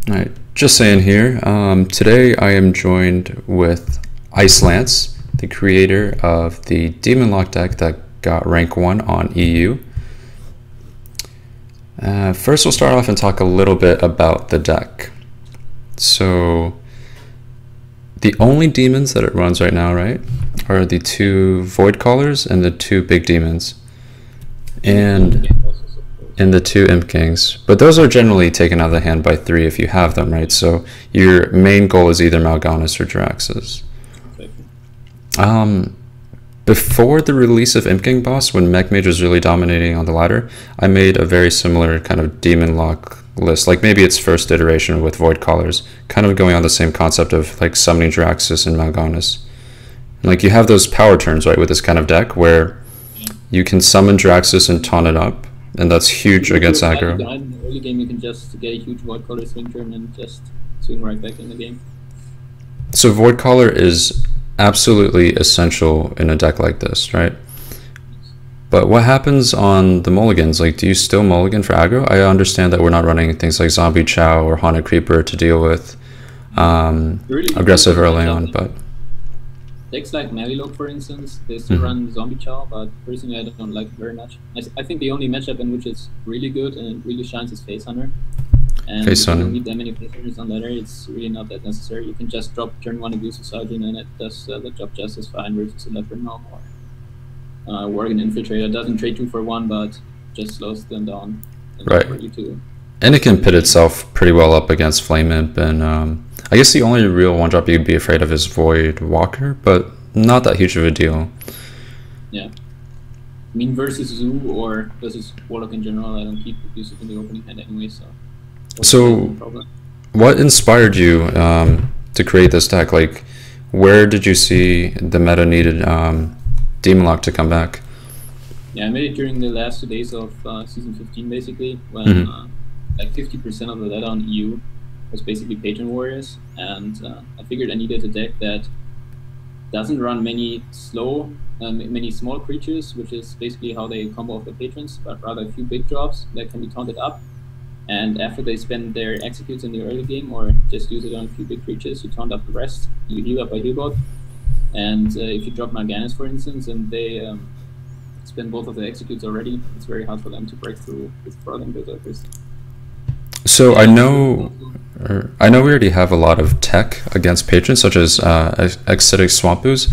All right, JustSaiyan here. Today I am joined with Eyecelance, the creator of the Demonlock deck that got rank 1 on EU. First we'll start off and talk a little bit about the deck. So the only demons that it runs right now, right, are the 2 Void Callers and the 2 big demons. And the 2 Imp Kings, but those are generally taken out of the hand by 3 if you have them, right? So your main goal is either Mal'Ganis or Jaraxxus. Before the release of Imp King Boss, when Mech Mage was really dominating on the ladder, I made a very similar kind of Demonlock list, like maybe its first iteration with Void Callers, kind of going on the same concept of like summoning Jaraxxus and Mal'Ganis. Like you have those power turns, right, with this kind of deck where you can summon Jaraxxus and taunt it up. And that's huge against aggro. In the early game, you can just get a huge Void Caller swing turn and just swing right back in the game. So Void Caller is absolutely essential in a deck like this, right? But what happens on the mulligans? Like, do you still mulligan for aggro? I understand that we're not running things like Zombie Chow or Haunted Creeper to deal with aggressive early on, but... Decks like Demonlock, for instance, they still run Zombie Chow, but personally I don't like it very much. I think the only matchup in which it's really good and it really shines is Face Hunter. And if you don't need that many Face Hunters on ladder, it's really not that necessary. You can just drop turn 1 Abuse of Sergeant and it does the job just as fine versus a Leopard Gnome or Worgen Infiltrator. Doesn't trade 2 for 1, but just slows them down. Right. And it can pit itself pretty well up against Flame Imp, and I guess the only real one drop you'd be afraid of is Void Walker, but not that huge of a deal. Yeah. I mean, versus Zoo or versus Warlock in general, I don't keep abusive in the opening hand anyway, so... What inspired you to create this deck? Like, where did you see the meta needed Demonlock to come back? Yeah, I made it during the last 2 days of Season 15, basically, when like 50% of the data on EU was basically Patron Warriors, and I figured I needed a deck that doesn't run many small creatures, which is basically how they combo off the patrons, but rather a few big drops that can be taunted up, and after they spend their executes in the early game, or just use it on a few big creatures, you taunt up the rest, you heal up by healbot, and if you drop Mal'Ganis, for instance, and they spend both of the executes already, it's very hard for them to break through with Frothing Berserkers. So I know we already have a lot of tech against patrons, such as Acidic Swampoos,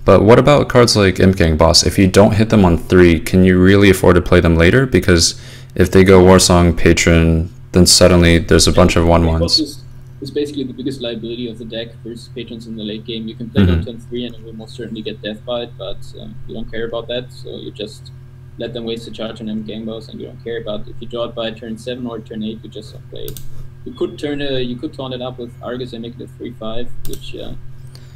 but what about cards like Imp King Boss? If you don't hit them on 3, can you really afford to play them later? Because if they go Warsong Patron, then suddenly there's a bunch of 1/1s. It's basically the biggest liability of the deck versus patrons in the late game. You can play them turn 3 and it will most certainly get Death Bite, but you don't care about that, so you just let them waste the charge on them game boss, and you don't care about if you draw it by turn 7 or turn 8. You just don't play it. You could taunt it up with Argus and make it a 3/5, which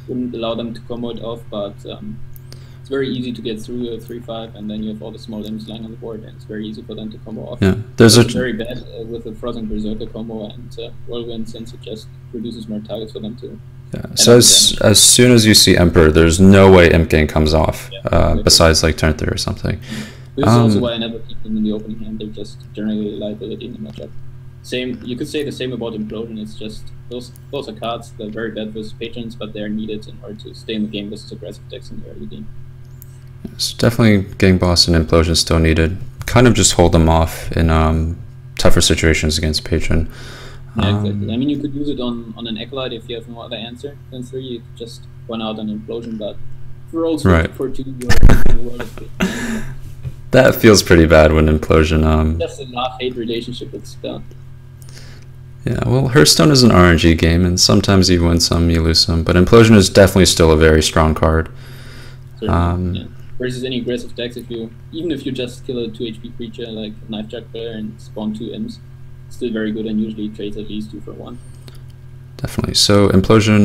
wouldn't allow them to combo it off, but it's very easy to get through a 3/5, and then you have all the small imps lying on the board, and it's very easy for them to combo off. Yeah, it's very bad with the Frozen Berserker combo and Whirlwind, since it just produces more targets for them to. Yeah. So as soon as you see Emperor, there's no way Imp King comes off, besides like turn 3 or something. This is also why I never keep them in the opening hand. They're just generally a liability in the matchup. You could say the same about Implosion. It's just those are cards that are very bad versus patrons, but they're needed in order to stay in the game versus aggressive decks in the early game. It's definitely Gang Boss and Implosion still needed. Kind of just hold them off in tougher situations against patron. Yeah, exactly. I mean, you could use it on an Acolyte if you have no other answer than 3. You could just run out an Implosion, but for all for 2, that feels pretty bad when Implosion. That's a love-hate relationship with the spell. Yeah, well, Hearthstone is an RNG game, and sometimes you win some, you lose some, but Implosion is definitely still a very strong card. Yeah. Versus any aggressive decks, even if you just kill a 2 HP creature like Knife Juggler and spawn 2 imps, it's still very good and usually trades at least 2 for 1. Definitely. So Implosion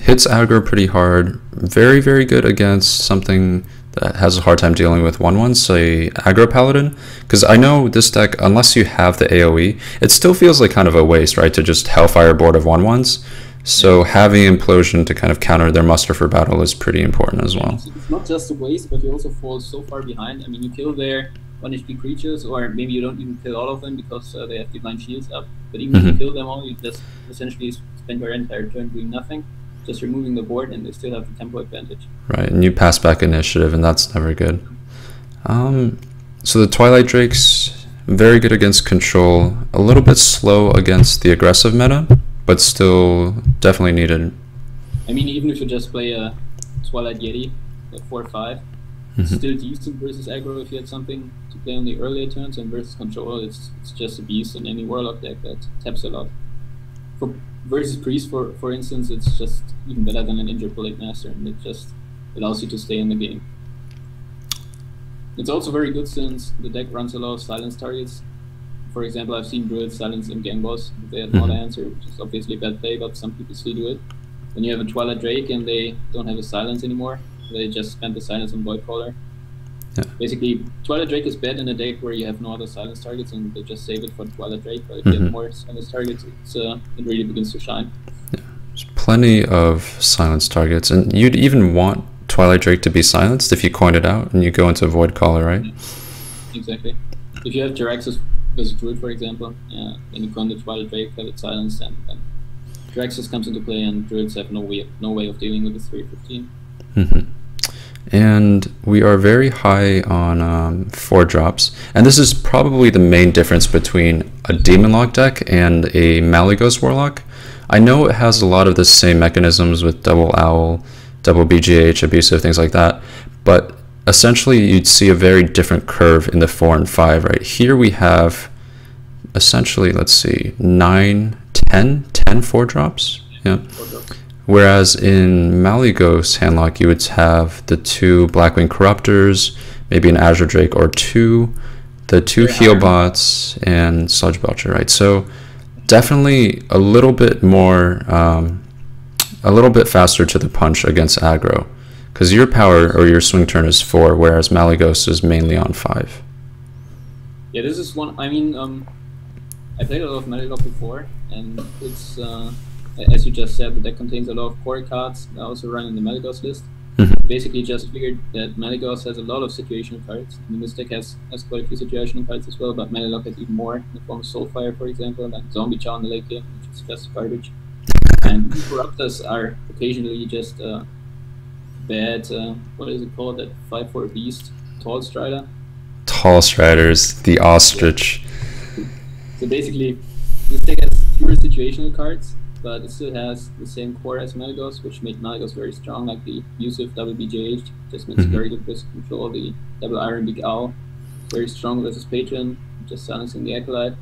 hits aggro pretty hard, very, very good against something that has a hard time dealing with 1/1s, say aggro paladin, because I know this deck, unless you have the AoE, it still feels like kind of a waste, right, to just Hellfire board of 1/1s. So having Implosion to kind of counter their muster for battle is pretty important as well. It's not just a waste, but you also fall so far behind. I mean, you kill their 1 HP creatures, or maybe you don't even kill all of them because they have divine shields up. But even if you kill them all, you just essentially spend your entire turn doing nothing, just removing the board, and they still have the tempo advantage. Right, and you pass back initiative, and that's never good. So the Twilight Drake's very good against control, a little bit slow against the aggressive meta, but still definitely needed. I mean, even if you just play a Twilight Yeti at 4/5, it's still decent versus aggro if you had something to play on the earlier turns, and versus control, it's just a beast in any Warlock deck that taps a lot. For versus Priest, for instance, it's just even better than an Interpolate Master, and it just allows you to stay in the game. It's also very good since the deck runs a lot of silence targets. For example, I've seen Druids silence in Gang Boss if they had not answer, which is obviously a bad play, but some people still do it. When you have a Twilight Drake and they don't have a silence anymore, they just spend the silence on Voidcaller. Yeah. Basically, Twilight Drake is bad in a deck where you have no other silence targets and they just save it for Twilight Drake, but if you have more silence targets, it really begins to shine. Yeah. There's plenty of silence targets, and you'd even want Twilight Drake to be silenced if you coin it out and you go into Voidcaller, right? Yeah. Exactly. If you have Jiraxxus versus Druid, for example, then you coin the Twilight Drake, have it silenced, and then Jiraxxus comes into play, and Druids have no way of dealing with the 3/15. And we are very high on 4-drops, and this is probably the main difference between a Demonlock deck and a Malygos Warlock. I know it has a lot of the same mechanisms with double Owl, double BGH, abusive, things like that, but essentially you'd see a very different curve in the 4 and 5. Right here we have essentially, let's see, 9, 10 4-drops. Yeah. 4-drops. Whereas in Malygos Handlock, you would have the 2 Blackwing Corruptors, maybe an Azure Drake or 2, the 2 Healbots, and Sludge Belcher, right? So definitely a little bit more, a little bit faster to the punch against aggro, because your power or your swing turn is 4, whereas Malygos is mainly on 5. Yeah, this is one. I mean, I played a lot of Demonlock before, and it's as you just said, the deck contains a lot of core cards that also run in the Malygos list. Basically, just figured that Malygos has a lot of situational cards. I mean, this deck has quite a few situational cards as well, but Demonlock has even more in the form of Soulfire, for example, and Zombie Chow in the late game, which is just garbage. And Corruptors are occasionally just bad, what is it called, that 5/4 beast, Tall Strider? Tall Striders, the Ostrich. So basically, this deck has fewer situational cards, but it still has the same core as Malygos, which made Malygos very strong, like the Yusuf double BJH, just makes very good versus control, the double Iron Big Owl, very strong versus Patron, just silencing the Acolyte.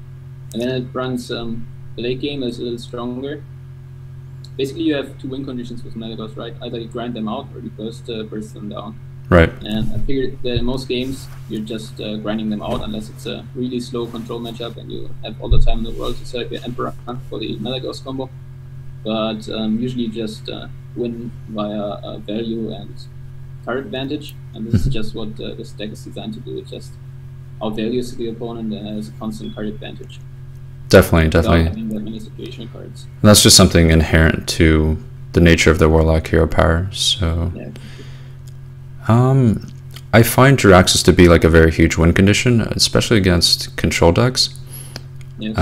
And then it runs the late game is a little stronger. Basically, you have 2 win conditions with Malygos, right? Either you grind them out or you burst them down. Right. And I figured that in most games, you're just grinding them out unless it's a really slow control matchup and you have all the time in the world to set up your Emperor for the Malygos combo. But usually you just win via value and card advantage, and this is just what this deck is designed to do. It just outvalues the opponent and has a constant card advantage. Definitely. Without having that many situational cards. And that's just something inherent to the nature of the Warlock hero power. So, yeah. I find Jiraxxus to be like a very huge win condition, especially against control decks. Yes.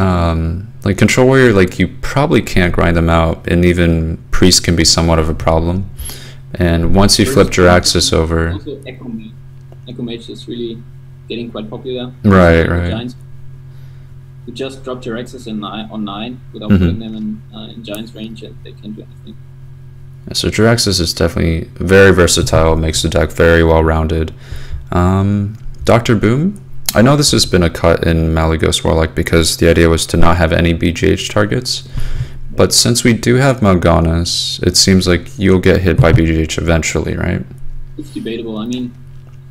Like Control Warrior, like you probably can't grind them out, and even Priest can be somewhat of a problem. And once you flip Jiraxxus over, also Echo Mage is really getting quite popular. Right. Giants. You just drop Jiraxxus on 9 without putting them in Giants range, and they can't do anything. So Jiraxxus is definitely very versatile, makes the deck very well rounded. Dr. Boom, I know this has been a cut in Malygos Warlock because the idea was to not have any BGH targets, but since we do have Mal'Ganis, it seems like you'll get hit by BGH eventually, right? It's debatable. I mean,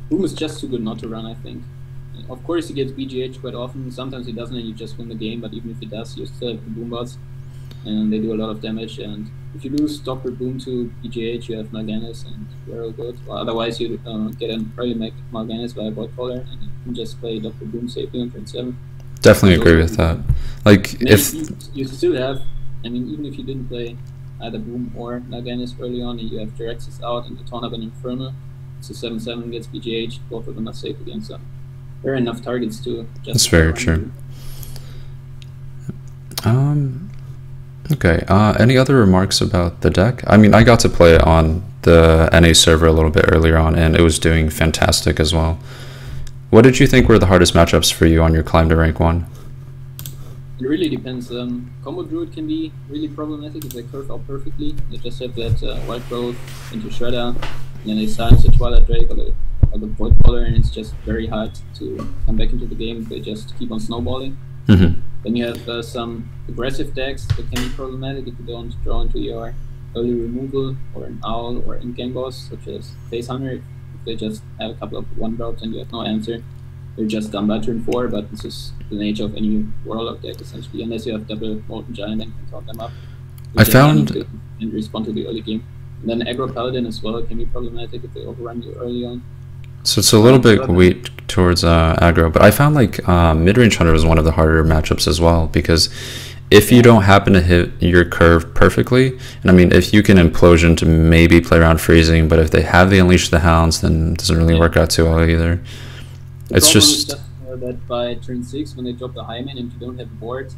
Boom is just too good not to run, I think. Of course he gets BGH quite often, sometimes he doesn't and you just win the game, but even if he does, you still have the Boom bots, and they do a lot of damage, and if you lose Dr. Boom to BGH, you have Mal'Ganis, and you're all good. Well, otherwise you get an early Mal'Ganis via Voidcaller, and you can just play Dr. Boom safely on turn 7. Definitely agree with that. Like, if you still have, I mean, even if you didn't play either Boom or Mal'Ganis early on, and you have Jiraxxus out and you turn up an Infernal, so 7/7 gets BGH, both of them are safe against them. there are enough targets to just. That's very true. Okay. Any other remarks about the deck? I mean, I got to play it on the NA server a little bit earlier on, and it was doing fantastic as well. What did you think were the hardest matchups for you on your climb to rank 1? It really depends. Combo Druid can be really problematic if they curve out perfectly. They just have that Wild Growth into Shredder, and then they silence the Twilight Drake or the Void Caller, and it's just very hard to come back into the game. They just keep on snowballing. Then you have some aggressive decks that can be problematic if you don't draw into your early removal or an Owl or in-game boss, such as Face Hunter. If they just have a couple of 1-drops and you have no answer, they're just done by turn 4, but this is the nature of any Warlock deck, essentially, unless you have double Molten Giant and can talk them up. I found... And respond to the early game. And then Aggro Paladin as well can be problematic if they overrun you early on. So it's a little bit weak towards aggro, but I found like mid-range hunter was one of the harder matchups as well, because if you don't happen to hit your curve perfectly, and I mean if you can implosion to maybe play around freezing, but if they have the Unleash the Hounds, then it doesn't really work out too well either. It's just that by turn 6 when they drop the Highman and you don't have a board,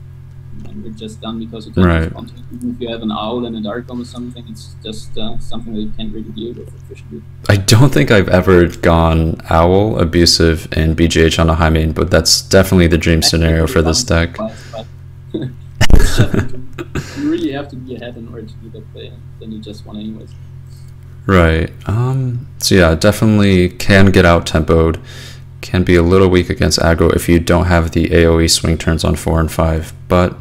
and you're just done because you can't respond to it. Even if you have an Owl and a Dark Bomb or something, it's just something that you can't really deal with efficiently. I don't think I've ever gone Owl, Abusive, and BGH on a high main, but that's definitely the dream scenario for this deck. You really have to be ahead in order to do that play, and then you just won anyways. Right. So yeah, definitely can get out tempoed. Can be a little weak against aggro if you don't have the AoE swing turns on 4 and 5, but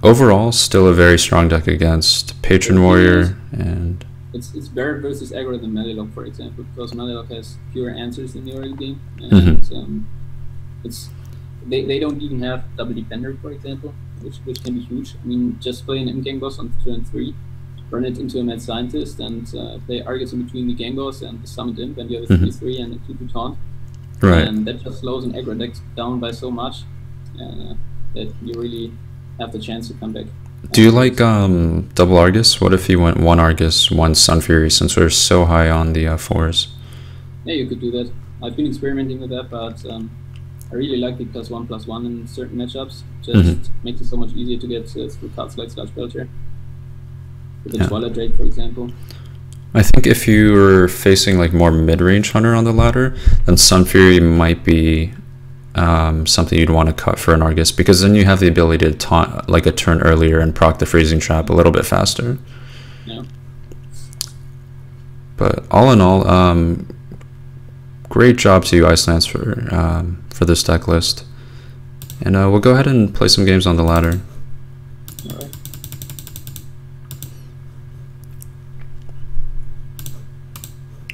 overall still a very strong deck against Patron Warrior. And it's better versus aggro than Metallock, for example, because Metallock has fewer answers in the early game, and they don't even have double Defender, for example, which can be huge. I mean, just play an in-game boss on turn 3, run it into a Mad Scientist, and play Argus in between the game boss and the Summoned Imp, and you have a 3/3 and a 2/2 taunt. Right. And that just slows an aggro deck down by so much that you really have the chance to come back. Do you like double Argus? What if you went 1 Argus, 1 Sun Fury, since we're so high on the 4s? Yeah, you could do that. I've been experimenting with that, but I really like it because 1+1 in certain matchups just makes it so much easier to get through cards like Sludge Belcher. With the Twilight Drake, for example. I think if you were facing like more mid-range hunter on the ladder, then Sun Fury might be something you'd want to cut for an Argus, because then you have the ability to taunt like a turn earlier and proc the freezing trap a little bit faster. Yeah. But all in all, great job to you, Eyecelance, for this deck list. And we'll go ahead and play some games on the ladder. All right.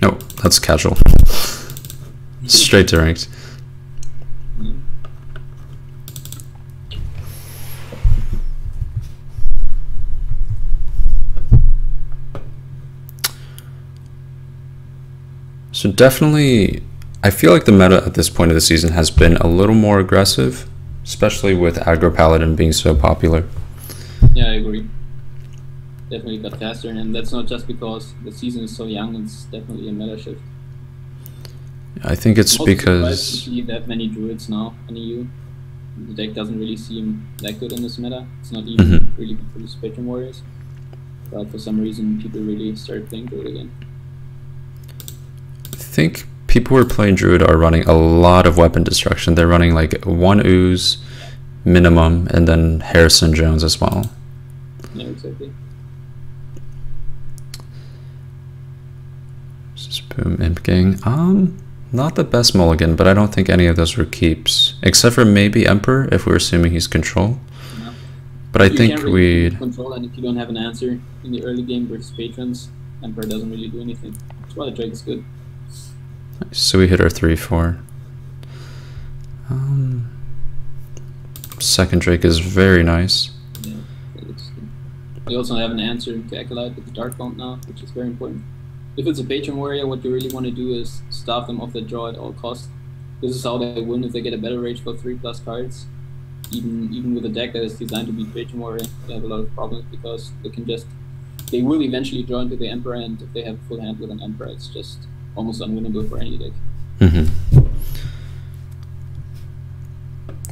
Oh, that's casual. Straight to ranked. So definitely, I feel like the meta at this point of the season has been a little more aggressive, especially with Aggro Paladin being so popular. Yeah, I agree. Definitely got faster, and that's not just because the season is so young, it's definitely a meta shift. I think it's because to see that many druids now in EU. The deck doesn't really seem that good in this meta. It's not even really good for the Spectrum Warriors. But for some reason people really started playing druid again. I think people who are playing druid are running a lot of weapon destruction. They're running like 1 ooze minimum, and then Harrison Jones as well. Yeah, exactly. Boom, Imp Gang. Not the best mulligan, but I don't think any of those were keeps, except for maybe Emperor, if we're assuming he's control. Yeah. But I think we'd control, and if you don't have an answer in the early game versus patrons, Emperor doesn't really do anything. That's why the Drake is good. So we hit our 3/4. Second Drake is very nice. Yeah, that looks good. We also have an answer to Acolyte with the Dark Bomb now, which is very important. If it's a Patron Warrior, what you really want to do is starve them off the draw at all costs. This is how they win if they get a Battle Rage for 3+ cards. Even with a deck that is designed to beat Patron Warrior, they have a lot of problems because they will eventually draw into the Emperor, and if they have a full hand with an Emperor, it's just almost unwinnable for any deck.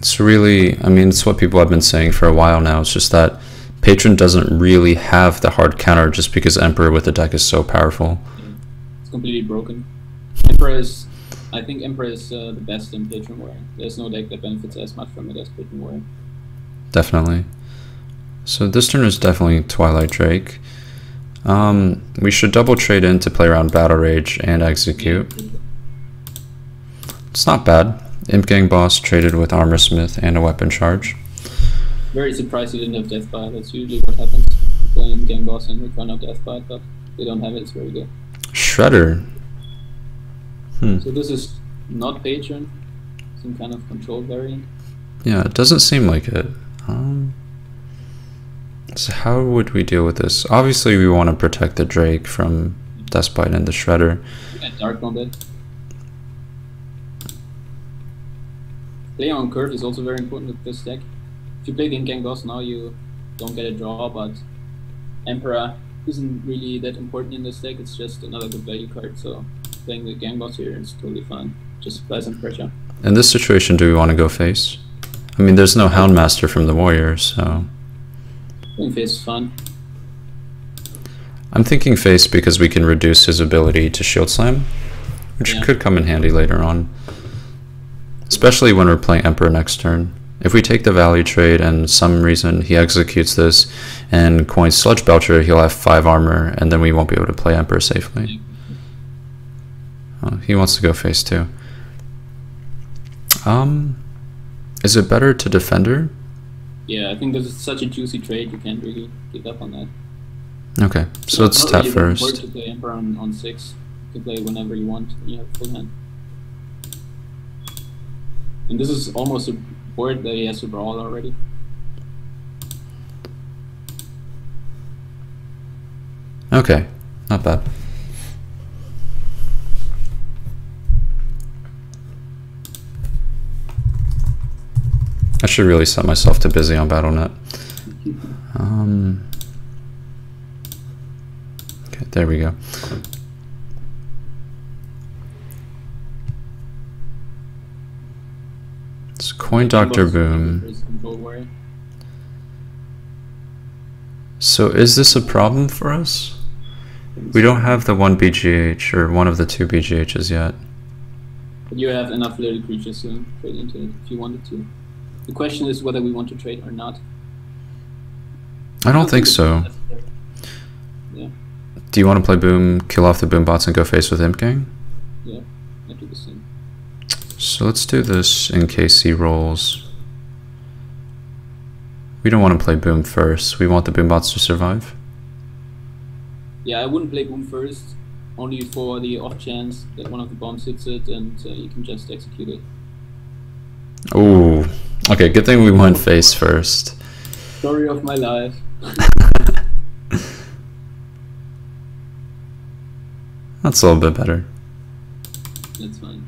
It's really, I mean, it's what people have been saying for a while now. It's just that Patron doesn't really have the hard counter just because Emperor with the deck is so powerful. Yeah. It's completely broken. Emperor is, I think Emperor is the best in Patron Warrior. There's no deck that benefits as much from it as Patron Warrior. Definitely. So this turn is definitely Twilight Drake. We should double trade in to play around Battle Rage and Execute. It's not bad. Imp Gang Boss traded with Armor Smith and a Weapon Charge. Very surprised you didn't have Death Bite. That's usually what happens. You play Imp Gang Boss and return out Death Bite, but they don't have it. It's very good. Shredder. So this is not Patron. Some kind of control variant. Yeah, it doesn't seem like it. So how would we deal with this? Obviously, we want to protect the Drake from Death Bite and the Shredder. You can Dark Bomb it. Playing on curve is also very important with this deck. If you play the Gang Boss now, you don't get a draw, but Emperor isn't really that important in this deck. It's just another good value card, so playing the Gang Boss here is totally fine. Just apply some pressure. In this situation, do we want to go face? I mean, there's no Houndmaster from the Warriors, so... Playing face is fun. I'm thinking face because we can reduce his ability to Shield Slam, which could come in handy later on. Especially when we're playing Emperor next turn. If we take the value trade and some reason he executes this and coins Sludge Belcher, he'll have 5 armor and then we won't be able to play Emperor safely. Oh, he wants to go face too. Is it better to Defender? Yeah, I think this is such a juicy trade, you can't really give up on that. Okay, so let's tap really first. To play Emperor on 6. You can play whenever you want, and you have full hand. And this is almost a board that he has to brawl already. Okay, not bad. I should really set myself to busy on BattleNet. Okay, there we go. It's Coin Dr. Boom. So is this a problem for us? We don't have the 1 BGH or one of the 2 BGHs yet. But you have enough little creatures to trade into it if you wanted to. The question is whether we want to trade or not. I don't think so. Yeah. Do you want to play Boom, kill off the Boom bots and go face with Imp Gang? Yeah, I do the same. So let's do this in case he rolls. We don't want to play Boom first. We want the Boom bots to survive. Yeah, I wouldn't play Boom first, only for the off chance that one of the bombs hits it and you can just execute it. Ooh. Okay, good thing we went face first. Story of my life. That's a little bit better. That's fine.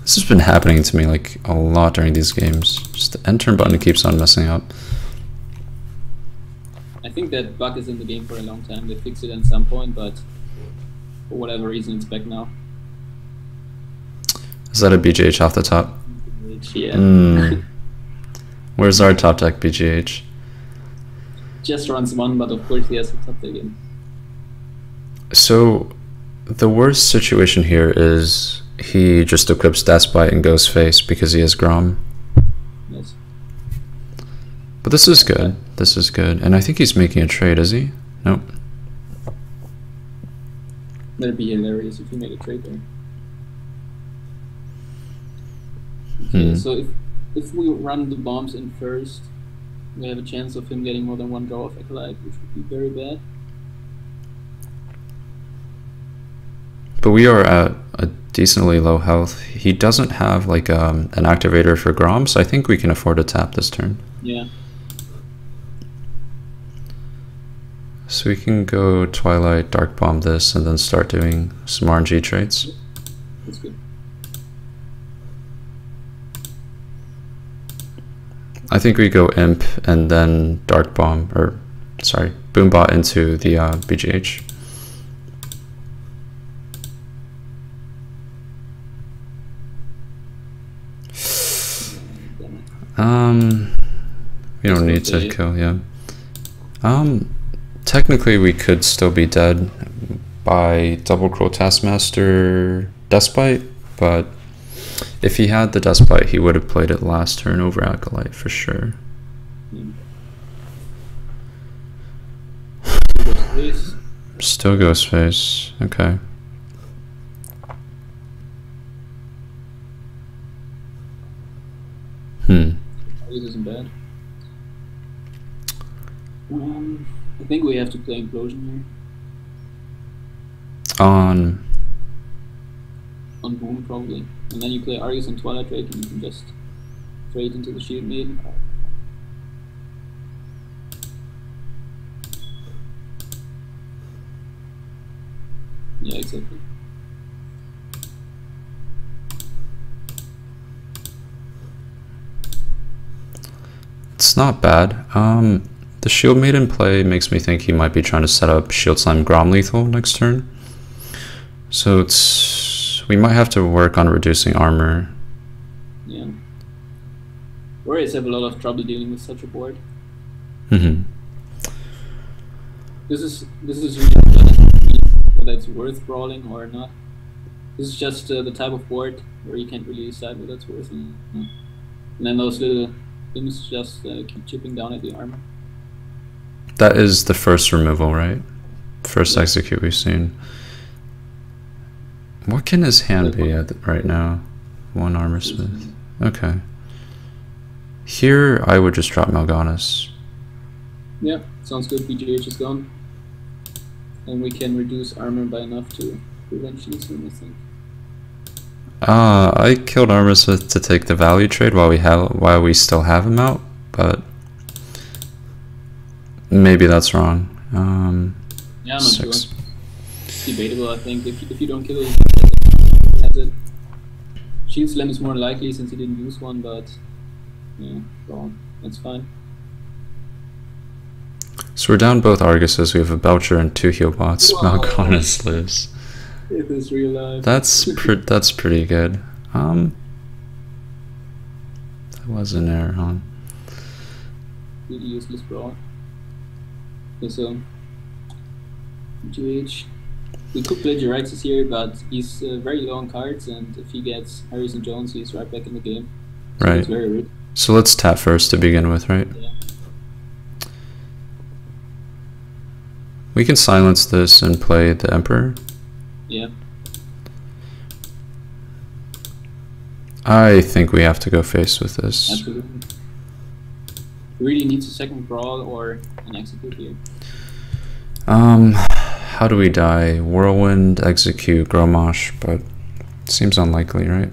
This has been happening to me like a lot during these games. Just the end turn button keeps on messing up. I think that bug is in the game for a long time. They fixed it at some point, but for whatever reason it's back now. Is that a BGH off the top? Yeah. Where's our top deck BGH? Just runs 1, but of course he has a top deck in. So the worst situation here is he just equips Death Bite and goes face because he has Grom. Yes. But this is good. This is good. And I think he's making a trade, is he? Nope. That'd be hilarious if he made a trade there. Okay, so if we run the bombs in first, we have a chance of him getting more than 1 draw of Acolyte, which would be very bad. But we are at a decently low health. He doesn't have like an activator for Grom, so I think we can afford to tap this turn. Yeah. So we can go Twilight, Dark Bomb this, and then start doing some RNG trades. That's good. I think we go Imp and then Dark Bomb, or sorry, Boombot into the BGH. We don't need to kill, yeah. Technically we could still be dead by double Crow Taskmaster Despite, but if he had the Despite, he would have played it last turn over Acolyte for sure. Still Ghostface, okay. This isn't bad. I think we have to play Implosion here. On Boom, probably. And then you play Argus and Twilight Drake and you can just trade into the Shield Maiden. Yeah, exactly. It's not bad. The Shield Maiden play makes me think he might be trying to set up Shield Slime Grom Lethal next turn. So we might have to work on reducing armor. Yeah. Warriors have a lot of trouble dealing with such a board. This is really whether it's worth brawling or not. This is just the type of board where you can't really decide whether it's worth it. And then those little things just keep chipping down at the armor. That is the first removal, right? First execute we've seen. What can his hand be at right now? 1 Armor Smith. Okay. Here, I would just drop Mal'Ganis. Yeah, sounds good. BGH is gone. And we can reduce armor by enough to prevent Shield Slime, I think. I killed Armor Smith to take the value trade while we still have him out, but maybe that's wrong. Yeah, I'm not 6. sure. It's debatable, I think. If you don't kill it, has it. Shield Slam is more likely since he didn't use one, but yeah, well, that's fine. So we're down both Arguses. We have a Belcher and 2 heal bots. Wow. Mal'Ganis lives. It is real life. That's pretty good. That was an error, huh? Really useless brawl. Okay, so GH. We could play Jiraxis here, but he's very low on cards, and if he gets Harrison Jones, he's right back in the game. So Right. it's very rude. So let's tap first to begin with, right? Yeah. We can silence this and play the Emperor. Yeah. I think we have to go face with this. Absolutely. Really needs a second brawl or an execute here. How do we die? Whirlwind, execute, Gromosh, but seems unlikely, right?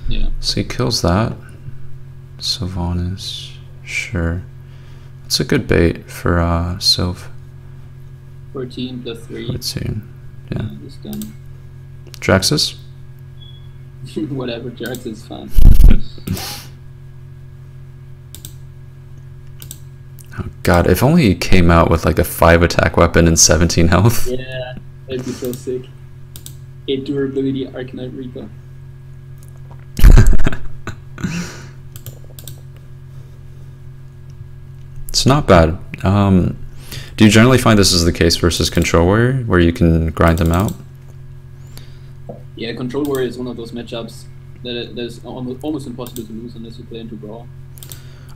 Yeah. So he kills that. Sylvanas, sure. It's a good bait for Sylv. 14 plus 3. Let's see. Yeah. It's done. Draxus? Whatever, Jiraxis is fine. Oh god, if only he came out with like a 5 attack weapon and 17 health. Yeah, that'd be so sick. 8 durability Arcanite Reaper. It's not bad. Do you generally find this is the case versus Control Warrior, where you can grind them out? Yeah, Control Warrior is one of those matchups that is almost impossible to lose unless you play into Brawl.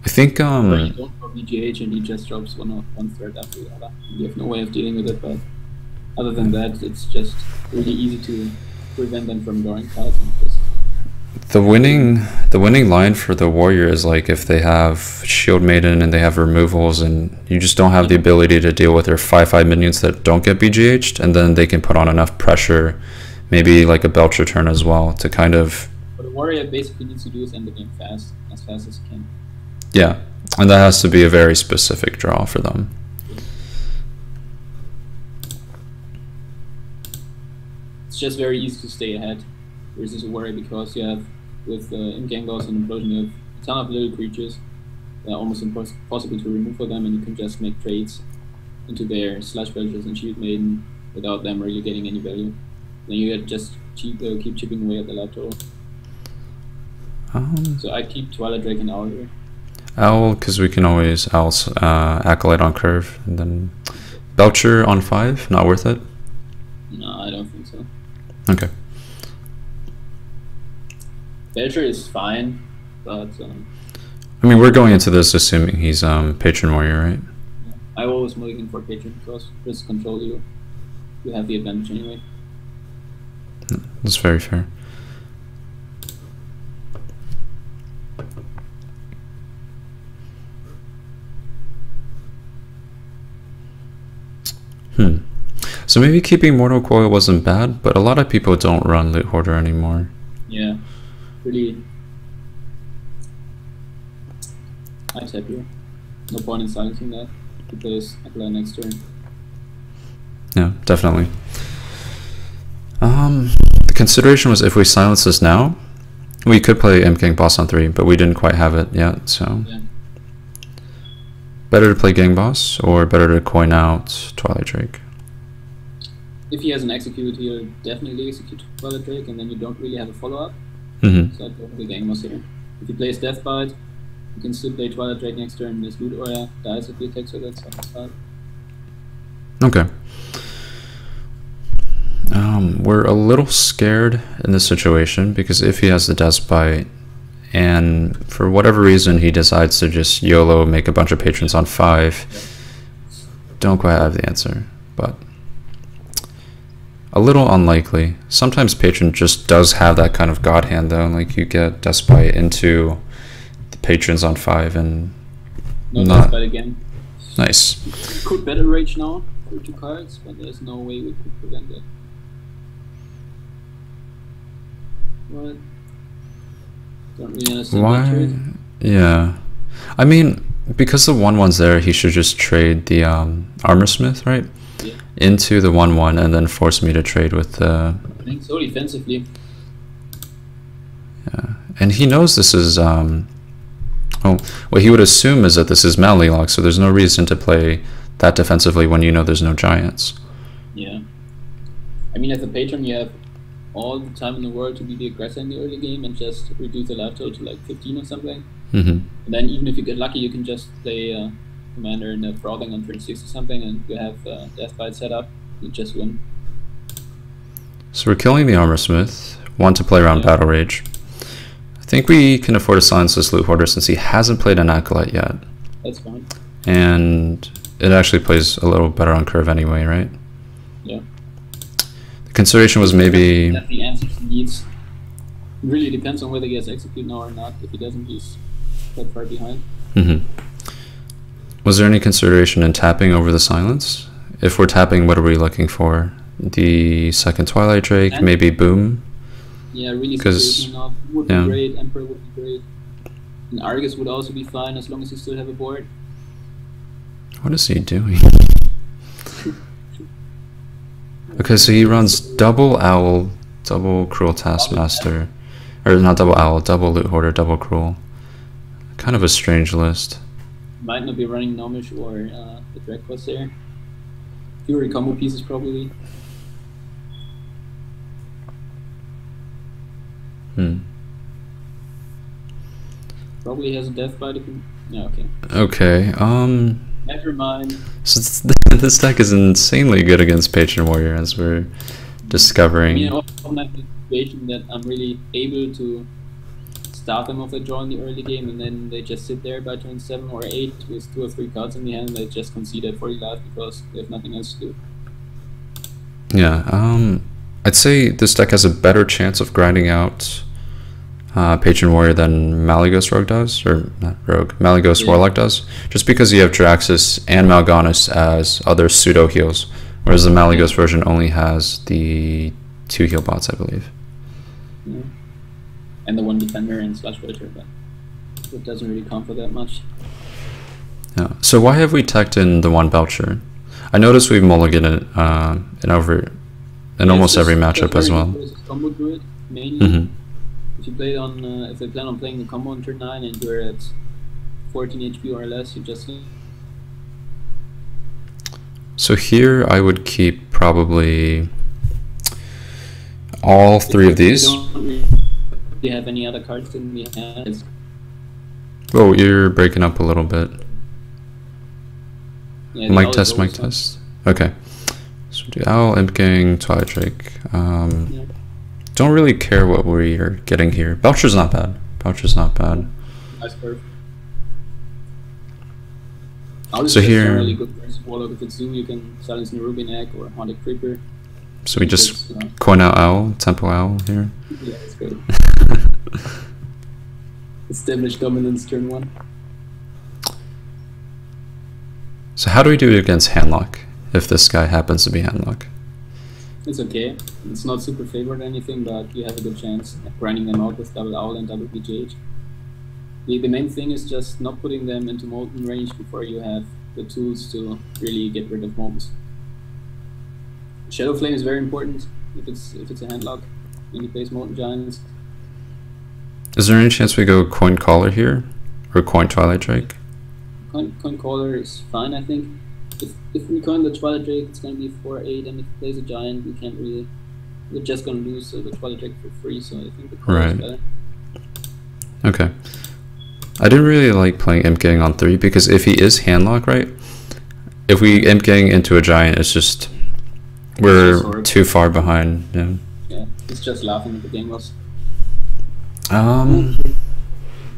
I think But you don't drop BGH and he just drops one threat after the other. You have no way of dealing with it, but other than that, it's just really easy to prevent them from drawing cards. And just the winning line for the Warrior is like if they have Shield Maiden and they have removals and you just don't have the ability to deal with their 5/5 minions that don't get BGH'd, and then they can put on enough pressure, maybe like a Belcher turn as well, to kind of... What the Warrior basically needs to do is end the game fast as he can. Yeah, and that has to be a very specific draw for them. It's just very easy to stay ahead versus a Warrior because you have, with in-game loss and Implosion, you have a ton of little creatures that are almost impossible to remove for them, and you can just make trades into their Slash Belchers and Shield Maiden without them really getting any value. Then you just keep chipping away at the lab total. So I keep Twilight Drake and Owl here. Owl, because we can always Owl's Acolyte on curve, and then Belcher on 5, not worth it? No, I don't think so. Okay. Belcher is fine, but... I mean, we're going into this assuming he's Patron Warrior, right? Yeah. I always mulligan for Patron, because risk control you have the advantage anyway. That's very fair. So maybe keeping Mortal Coil wasn't bad, but a lot of people don't run Loot Hoarder anymore. Yeah, really. I tap here. No point in silencing that. He plays Acolyte next turn. Yeah, definitely. The consideration was if we silence this now, we could play Imp Gang Boss on 3, but we didn't quite have it yet, so... Yeah. Better to play Gang Boss, or better to coin out Twilight Drake? If he has an execute, he'll definitely execute Twilight Drake, and then you don't really have a follow-up. So I'd go for the Gang Boss here. If he plays Death Bite, you can still play Twilight Drake next turn, this Loot Aura dies if he attacks with that second side. Okay. We're a little scared in this situation, because if he has the Death Bite, and for whatever reason he decides to just YOLO make a bunch of patrons on 5, don't quite have the answer, but a little unlikely. Sometimes patron just does have that kind of god hand though, like you get Despite into the patrons on 5 and no Despite again. Nice. We could better rage now for 2 cards, but there's no way we could prevent it. What? Don't really understand. Why? Yeah. I mean, because the 1/1's there, he should just trade the Armor Smith, right? Yeah. Into the 1/1 and then force me to trade with the... I think so, defensively. Yeah. And he knows this is... Oh, what he would assume is that this is Demonlock, so there's no reason to play that defensively when you know there's no giants. Yeah. I mean, as a patron, you have all the time in the world to be the aggressor in the early game and just reduce the life total to like 15 or something. And then even if you get lucky, you can just play Commander in the Frothing on turn 6 or something, and you have Death Bite set up, you just win. So we're killing the Armor Smith, want to play around Battle Rage. I think we can afford to silence this Loot Hoarder since he hasn't played an Acolyte yet. That's fine. And it actually plays a little better on curve anyway, right? Yeah. The consideration was maybe... That's the answer he needs. It really depends on whether he has Execute now or not. If he doesn't, he's quite far behind. Was there any consideration in tapping over the silence? If we're tapping, what are we looking for? The second Twilight Drake, and maybe Boom? Yeah, really situational enough. Would be great, Emperor would be great. And Argus would also be fine as long as you still have a board. What is he doing? Okay, so he runs double Owl, double Cruel Taskmaster. Or not double Owl, double Loot Hoarder, double Cruel. Kind of a strange list. Might not be running Gnomish or the Dracos there. Fury combo pieces probably. Probably has a Death Bite. Yeah, okay. Okay, Never mind. So this deck is insanely good against Patron Warrior, as we're discovering. You know, I'm not in a situation that I'm really able to start them off a draw in the early game, and then they just sit there by turn 7 or 8 with 2 or 3 cards in the hand, and they just concede at 40 life because they have nothing else to do. Yeah, I'd say this deck has a better chance of grinding out Patron Warrior than Malygos Rogue does, or not Rogue, Malygos Warlock does, just because you have Draxus and Mal'Ganis as other pseudo heals, whereas the Malygos version only has the 2 heal bots, I believe. Yeah. And the 1 defender and Slash Waiter, but it doesn't really count for that much. Yeah. So why have we teched in the 1 Belcher? I noticed we've mulliganed it in almost every matchup as well. Combo druid, mainly. If you play on, if they plan on playing the combo on turn 9 and you're at 14 HP or less, you just... So here I would keep probably all 3 of these. Don't really have any other cards in the hand. Oh, you're breaking up a little bit. Yeah, Mic test, mic test. Okay. So do Owl, Imp Gang, Twilight Drake. Yeah. Don't really care what we're getting here. Belcher's not bad. Belcher's not bad. Nice curve. Owl So is here, generally good versus Warlock. If it's Zoom, you can silence the Ruby Egg or Haunted Creeper. so we just coin out Owl, Tempo Owl here. Yeah, that's great. Establish dominance turn 1. So how do we do it against Handlock, if this guy happens to be Handlock? It's okay. It's not super favored or anything, but you have a good chance at grinding them out with double Owl and double BGH. The main thing is just not putting them into Molten range before you have the tools to really get rid of Moltens. Shadow Flame is very important if it's a Handlock when he plays Molten Giants. Is there any chance we go Coin Caller here? Or Coin Twilight Drake? Coin Caller is fine, I think. If we coin the Twilight Drake, it's going to be 4-8, and if he plays a Giant, we can't really... We're just going to lose the Twilight Drake for free, so I think the Caller is better. Okay. I didn't really like playing Imp Gang on 3, because if he is Handlock, right? If we Imp Gang into a Giant, it's just... We're too far behind him. Yeah, he's just laughing at the game loss.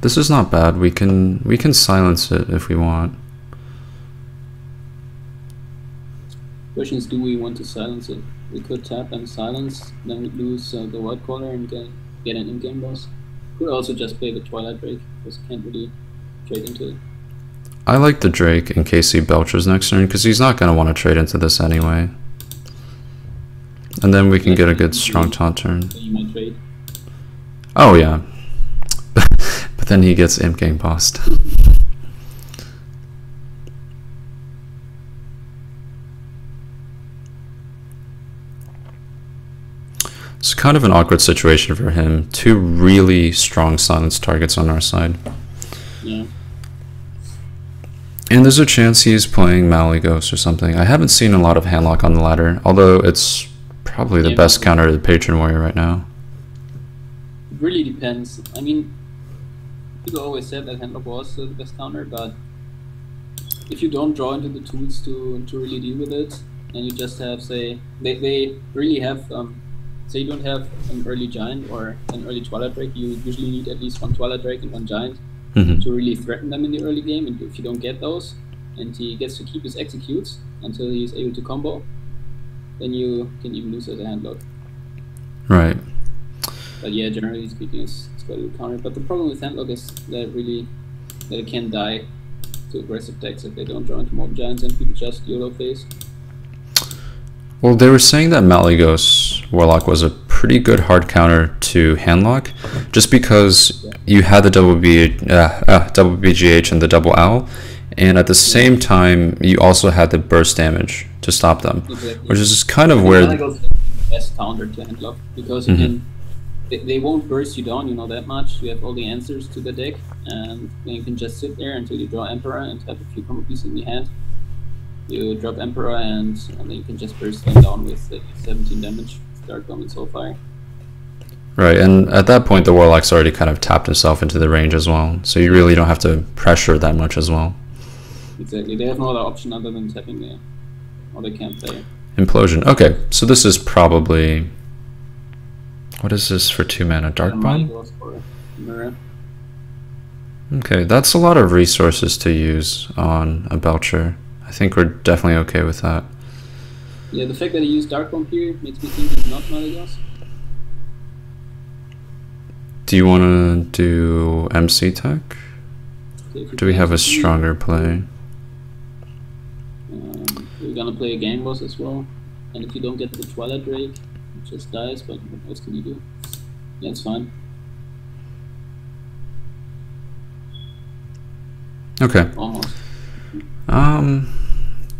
This is not bad. We can silence it if we want. Question is, do we want to silence it? We could tap and silence, then we lose the White Collar and get an in-game boss. Could also just play the Twilight Drake, because can't really trade into it. I like the Drake in case he belches next turn, because he's not going to want to trade into this anyway. And then we can get a good strong taunt turn. You might trade. Oh yeah. But then he gets Imp Gang bossed. It's kind of an awkward situation for him. 2 really strong silence targets on our side. Yeah. And there's a chance he's playing Malygos or something. I haven't seen a lot of Handlock on the ladder, although it's probably the best counter to the Patron Warrior right now. It really depends. I mean, people always said that Handlock was the best counter, but if you don't draw into the tools to really deal with it, and you just have, say, they really have, say you don't have an early Giant or an early Twilight Drake, you usually need at least 1 Twilight Drake and 1 Giant to really threaten them in the early game, and if you don't get those, and he gets to keep his executes until he's able to combo, then you can even lose as a Handlock. Right. But yeah, generally speaking, it's quite a good counter. But the problem with Handlock is that it can die to aggressive decks if they don't draw into Molten Giants and people just YOLO phase. Well, they were saying that Malygos Warlock was a pretty good hard counter to Handlock, just because you had the double BGH and the double Owl, and at the same time you also had the burst damage to stop them, which is kind of where Malygos is the best counter to Handlock, because you can, they won't burst you down, you know that much. You have all the answers to the deck, and then you can just sit there until you draw Emperor and have a few combo pieces in your hand. You drop Emperor and then you can just burst them down with 17 damage with Dark Bomb and Soulfire. Right, and at that point the Warlock's already kind of tapped himself into the range as well, so you really don't have to pressure that much as well. Exactly, they have no other option other than tapping there, or they can't play. Implosion. Okay, so this is probably... What is this for 2 mana? Dark Bomb? Okay, that's a lot of resources to use on a Belcher. I think we're definitely okay with that. Yeah, the fact that he used Dark Bomb here makes me think he's not Malygos. Do you want to do MC tech? Okay, do we have a stronger play? We're gonna play a game boss as well. And if you don't get the Twilight Drake, it just dies, but what else can you do? Yeah, it's fine. Okay. Almost.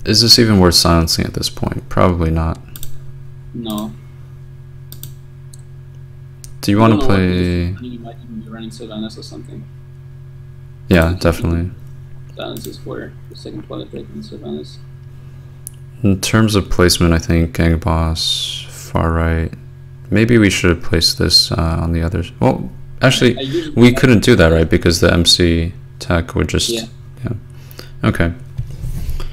Is this even worth silencing at this point? Probably not. No. Do you want to play... You might even be running Sylvanas or something. Yeah, definitely. Silence is for the second Twilight Drake and Sylvanas. In terms of placement, I think Gang Boss, far right. Maybe we should have placed this on the others. Well, actually, we couldn't do that, right? Because the MC tech would just... Yeah. Okay.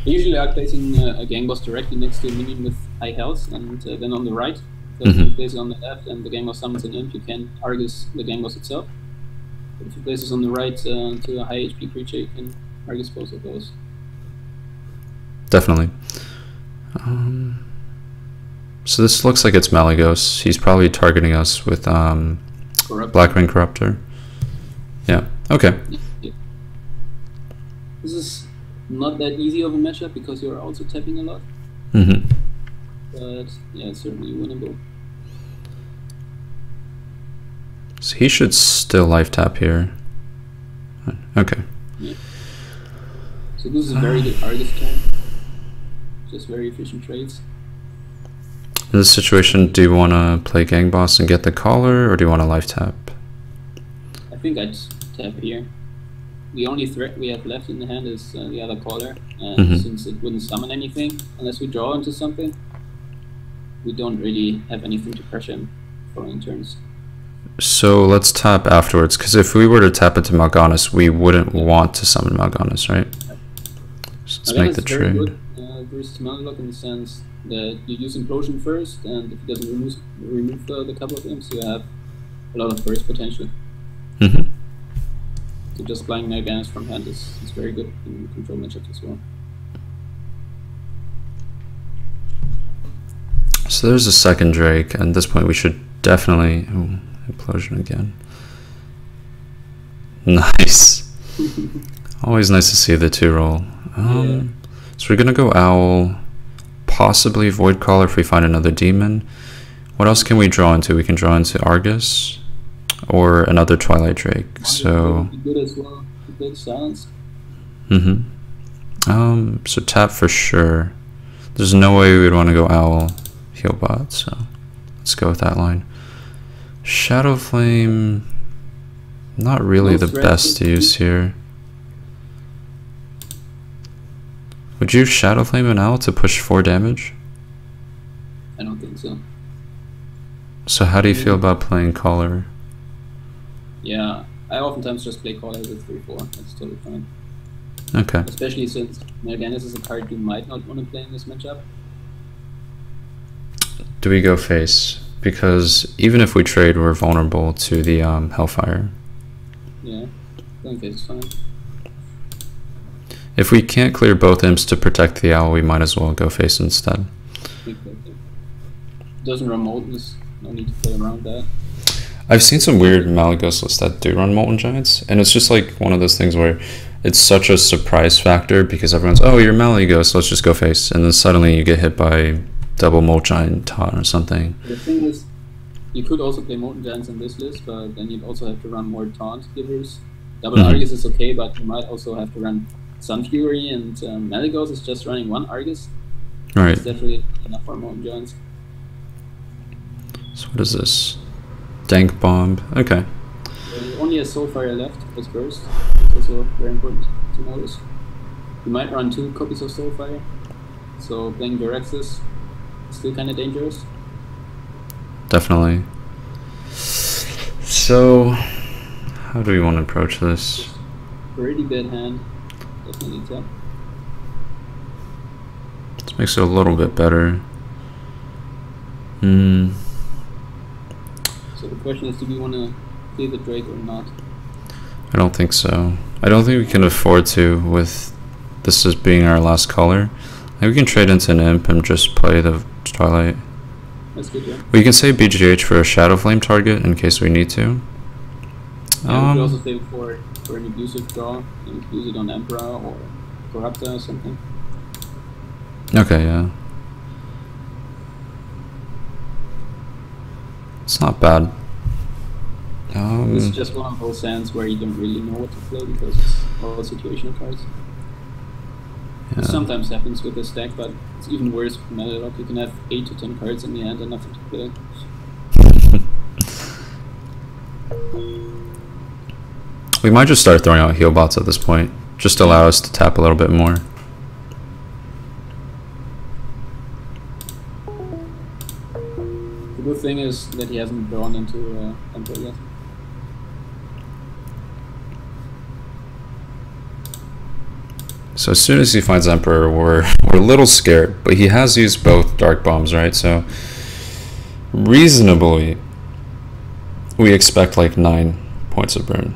Usually I'm placing a gang boss directly next to a minion with high health, and then on the right, if you place it on the left and the gang boss summons an imp, you can Argus the gang boss itself. But if you place it on the right to a high HP creature, you can Argus both of those. Definitely. So this looks like it's Malygos. He's probably targeting us with Blackring Corruptor. Yeah, okay. Yeah. This is not that easy of a matchup because you're also tapping a lot. But yeah, it's certainly winnable. So he should still life tap here. Okay. Yeah. So this is a very good Argus turn. Just very efficient trades. In this situation, do you want to play Gang Boss and get the collar, or do you want to life tap? I think I'd tap here. The only threat we have left in the hand is the other collar, and since it wouldn't summon anything unless we draw into something, we don't really have anything to pressure him following turns. So let's tap afterwards, because if we were to tap into Mal'Ganis, we wouldn't want to summon Mal'Ganis, right? So let's make the trade. Good versus Demonlock in the sense that you use Implosion first, and if it doesn't remove the couple of imps, you have a lot of burst potential. So just flying Mal'Ganis from hand is very good in control matchups as well. So there's a second Drake, and at this point we should definitely... Oh, Implosion again. Nice. Always nice to see the 2-roll. So we're gonna go Owl, possibly Void Caller if we find another demon. What else can we draw into? We can draw into Argus or another Twilight Drake. So would be good as well. Good silence. So tap for sure. There's no way we would want to go Owl, Healbot, so let's go with that line. Shadow Flame, not really the best to use here. Would you Shadow Flame an Owl to push 4 damage? I don't think so. So how do you feel about playing Caller? Yeah, I oftentimes just play Caller with 3-4, that's totally fine. Okay. Especially since Mal'Ganis is a card you might not want to play in this matchup. Do we go face? Because even if we trade, we're vulnerable to the Hellfire. Yeah, going face is fine. If we can't clear both imps to protect the Owl, we might as well go face instead. Doesn't run Moltens, no need to play around that. I've seen some weird Malygos lists that do run Molten Giants, and it's just like one of those things where it's such a surprise factor because everyone's, oh, you're Malygos, let's just go face, and then suddenly you get hit by double Molten Giant taunt or something. The thing is, you could also play Molten Giants in this list, but then you'd also have to run more taunt givers. Double Argus is okay, but you might also have to run Sun Fury, and Malygos is just running 1 Argus. Right. It's definitely enough for Molten Giants. So what is this? Dank Bomb. Okay. Only a Soulfire left as burst. It's also very important to notice. You might run 2 copies of Soulfire, so playing Viraxis is still kind of dangerous. Definitely. So, how do we want to approach this? Pretty bad hand. Definitely tap. This makes it a little bit better. So the question is, do we want to play the Drake or not? I don't think so. I don't think we can afford to with this as being our last color. Maybe we can trade into an imp and just play the Twilight. That's good, yeah. We can save BGH for a Shadow Flame target in case we need to. Yeah, we could also save it for an abusive draw and use it on Emperor or Corruptor or something. Okay, yeah. It's not bad. It's just one of those hands where you don't really know what to play because it's all situational cards. Yeah. It sometimes happens with this deck, but it's even worse with Demonlock. You can have 8 to 10 cards in the hand and nothing to play. We might just start throwing out heal bots at this point. Just allow us to tap a little bit more. The good thing is that he hasn't drawn into Emperor yet. So as soon as he finds Emperor, we're a little scared, but he has used both Dark Bombs, right? So reasonably, we expect like 9 points of burn.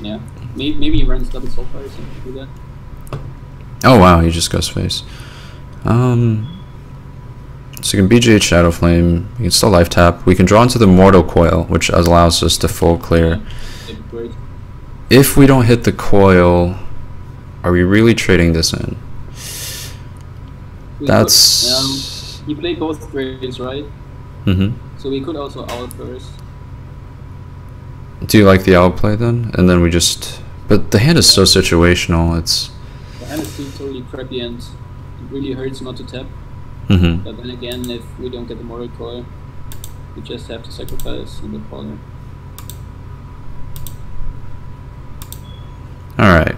Yeah, maybe he runs double Soulfire or something to do that. Oh wow, he just goes face. So you can BGH Shadow Flame, you can still life tap. We can draw into the Mortal Coil, which allows us to full clear. Yeah, if we don't hit the coil, are we really trading this in? That's... you play both trades, right? Mm-hmm. So we could also owl first. Do you like the owl play then? And then we just... But the hand is so situational, it's... The hand is totally crappy and it really hurts not to tap. Mm-hmm. But then again, if we don't get the Mortal Coil, we just have to sacrifice in the corner. Alright.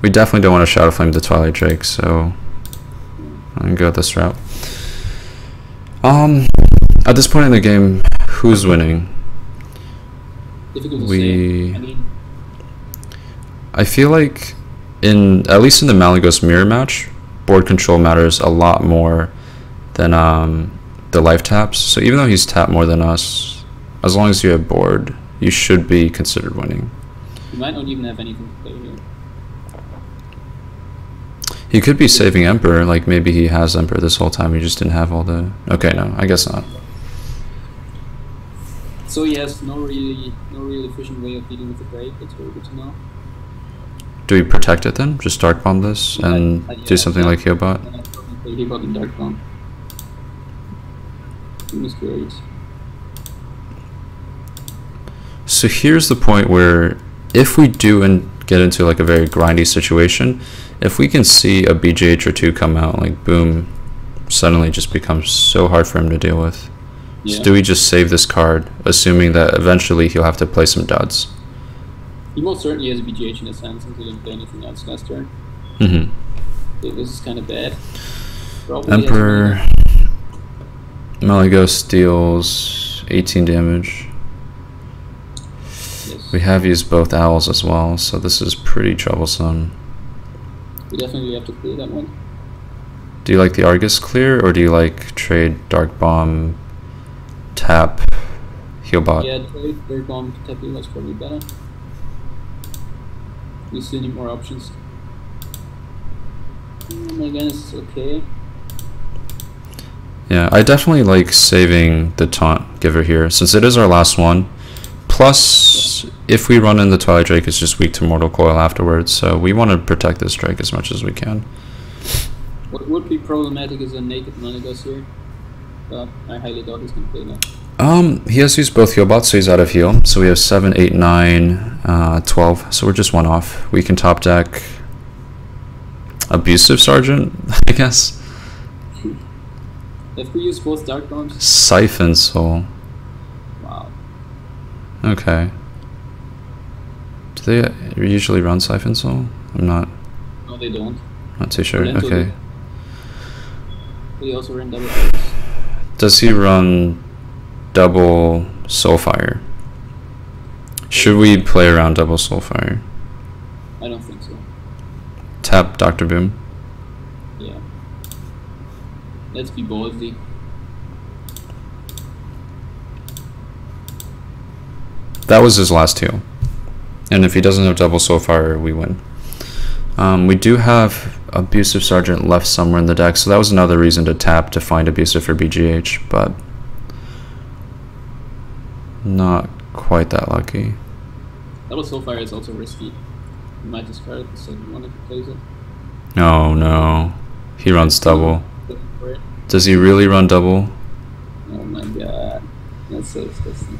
We definitely don't want to Shadow Flame the Twilight Drake, so I'm gonna go this route. At this point in the game, who's winning? Difficult to say. I mean, I feel like at least in the Malygos mirror match, board control matters a lot more than the life taps. So even though he's tapped more than us, as long as you have board, you should be considered winning. You might not even have anything to play here. He could be saving Emperor, like maybe he has Emperor this whole time, he just didn't have all the... Okay, no, I guess not. So he has no really efficient way of dealing with the break. That's very good to know. Do we protect it then? Just Dark Bomb this and do something like Healbot? Healbot and Dark Bomb. It was great. So here's the point where if we do get into like a very grindy situation, if we can see a BGH or two come out, like boom, suddenly just becomes so hard for him to deal with. Yeah. So do we just save this card, assuming that eventually he'll have to play some duds? He most certainly has a BGH in his hand since he didn't play anything else last turn. Mm-hmm. Okay, this is kind of bad. Probably Emperor Malygos deals 18 damage. Yes. We have used both owls as well, so this is pretty troublesome. We definitely have to clear that one. Do you like the Argus clear, or do you like trade Dark Bomb, tap, Healbot? Yeah, trade Dark Bomb, tap Healbot's probably better. We still need more options. Again, it's okay. Yeah, I definitely like saving the Taunt Giver here, since it is our last one. Plus, if we run in the Twilight Drake, it's just weak to Mortal Coil afterwards, so we want to protect this Drake as much as we can. What would be problematic is a naked Malygos here, but I highly doubt he's going to play that. He has used both Healbots, so he's out of heal. So we have 7, 8, 9, 12, so we're just one off. We can top deck Abusive Sergeant, I guess. If we use both Dark Bombs? Siphon Soul. Wow. Okay. Do they usually run Siphon Soul? I'm not... No, they don't. Not too sure. Lento Okay. They also run double Arcs. Does he run double Soulfire? Should we play around double Soulfire? I don't think so. Tap Dr. Boom. Yeah. Let's be ballsy. That was his last heal. And if he doesn't have double Soulfire, we win. We do have Abusive Sergeant left somewhere in the deck, so that was another reason to tap to find Abusive for BGH, but not quite that lucky. Double Soulfire is also risky. You might discard it the second one if he plays it. Oh no. He runs double. Does he really run double? Oh my god. That's so disgusting.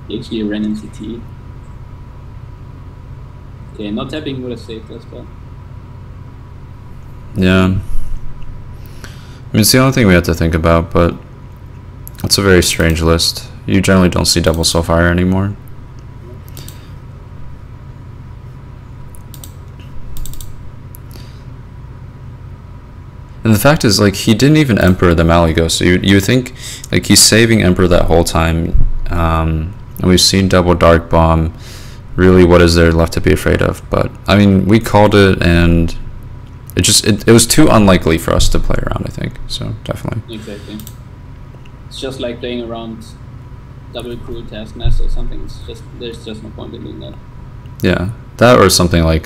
He actually ran NCT. Okay, not tapping would have saved us, but... Yeah. I mean, it's the only thing we have to think about, but it's a very strange list. You generally don't see double Soulfire anymore. And the fact is, like, he didn't even Emperor the Malygos, so you would think, like, he's saving Emperor that whole time. And we've seen double Dark Bomb really, what is there left to be afraid of? But I mean, we called it, and it was too unlikely for us to play around, I think. So definitely. Exactly. It's just like playing around double cruel taskmaster or something. It's just, there's just no point in doing that. Yeah, that or something like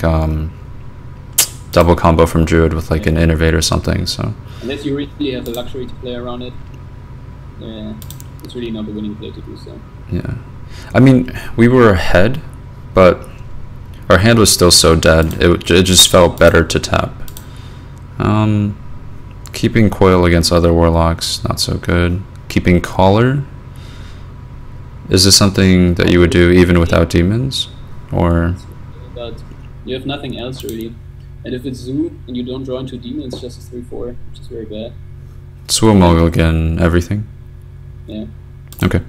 double combo from Druid with like an Innervate or something. So unless you really have the luxury to play around it, it's really not a winning play to do so. Yeah, I mean, we were ahead, but our hand was still so dead. It just felt better to tap. Keeping Coil against other Warlocks, not so good. Keeping Collar. Is this something that you would do even without demons, or? But you have nothing else really. And if it's Zoo and you don't draw into demons, just a 3/4, which is very bad. Swim again, everything. Yeah. Okay.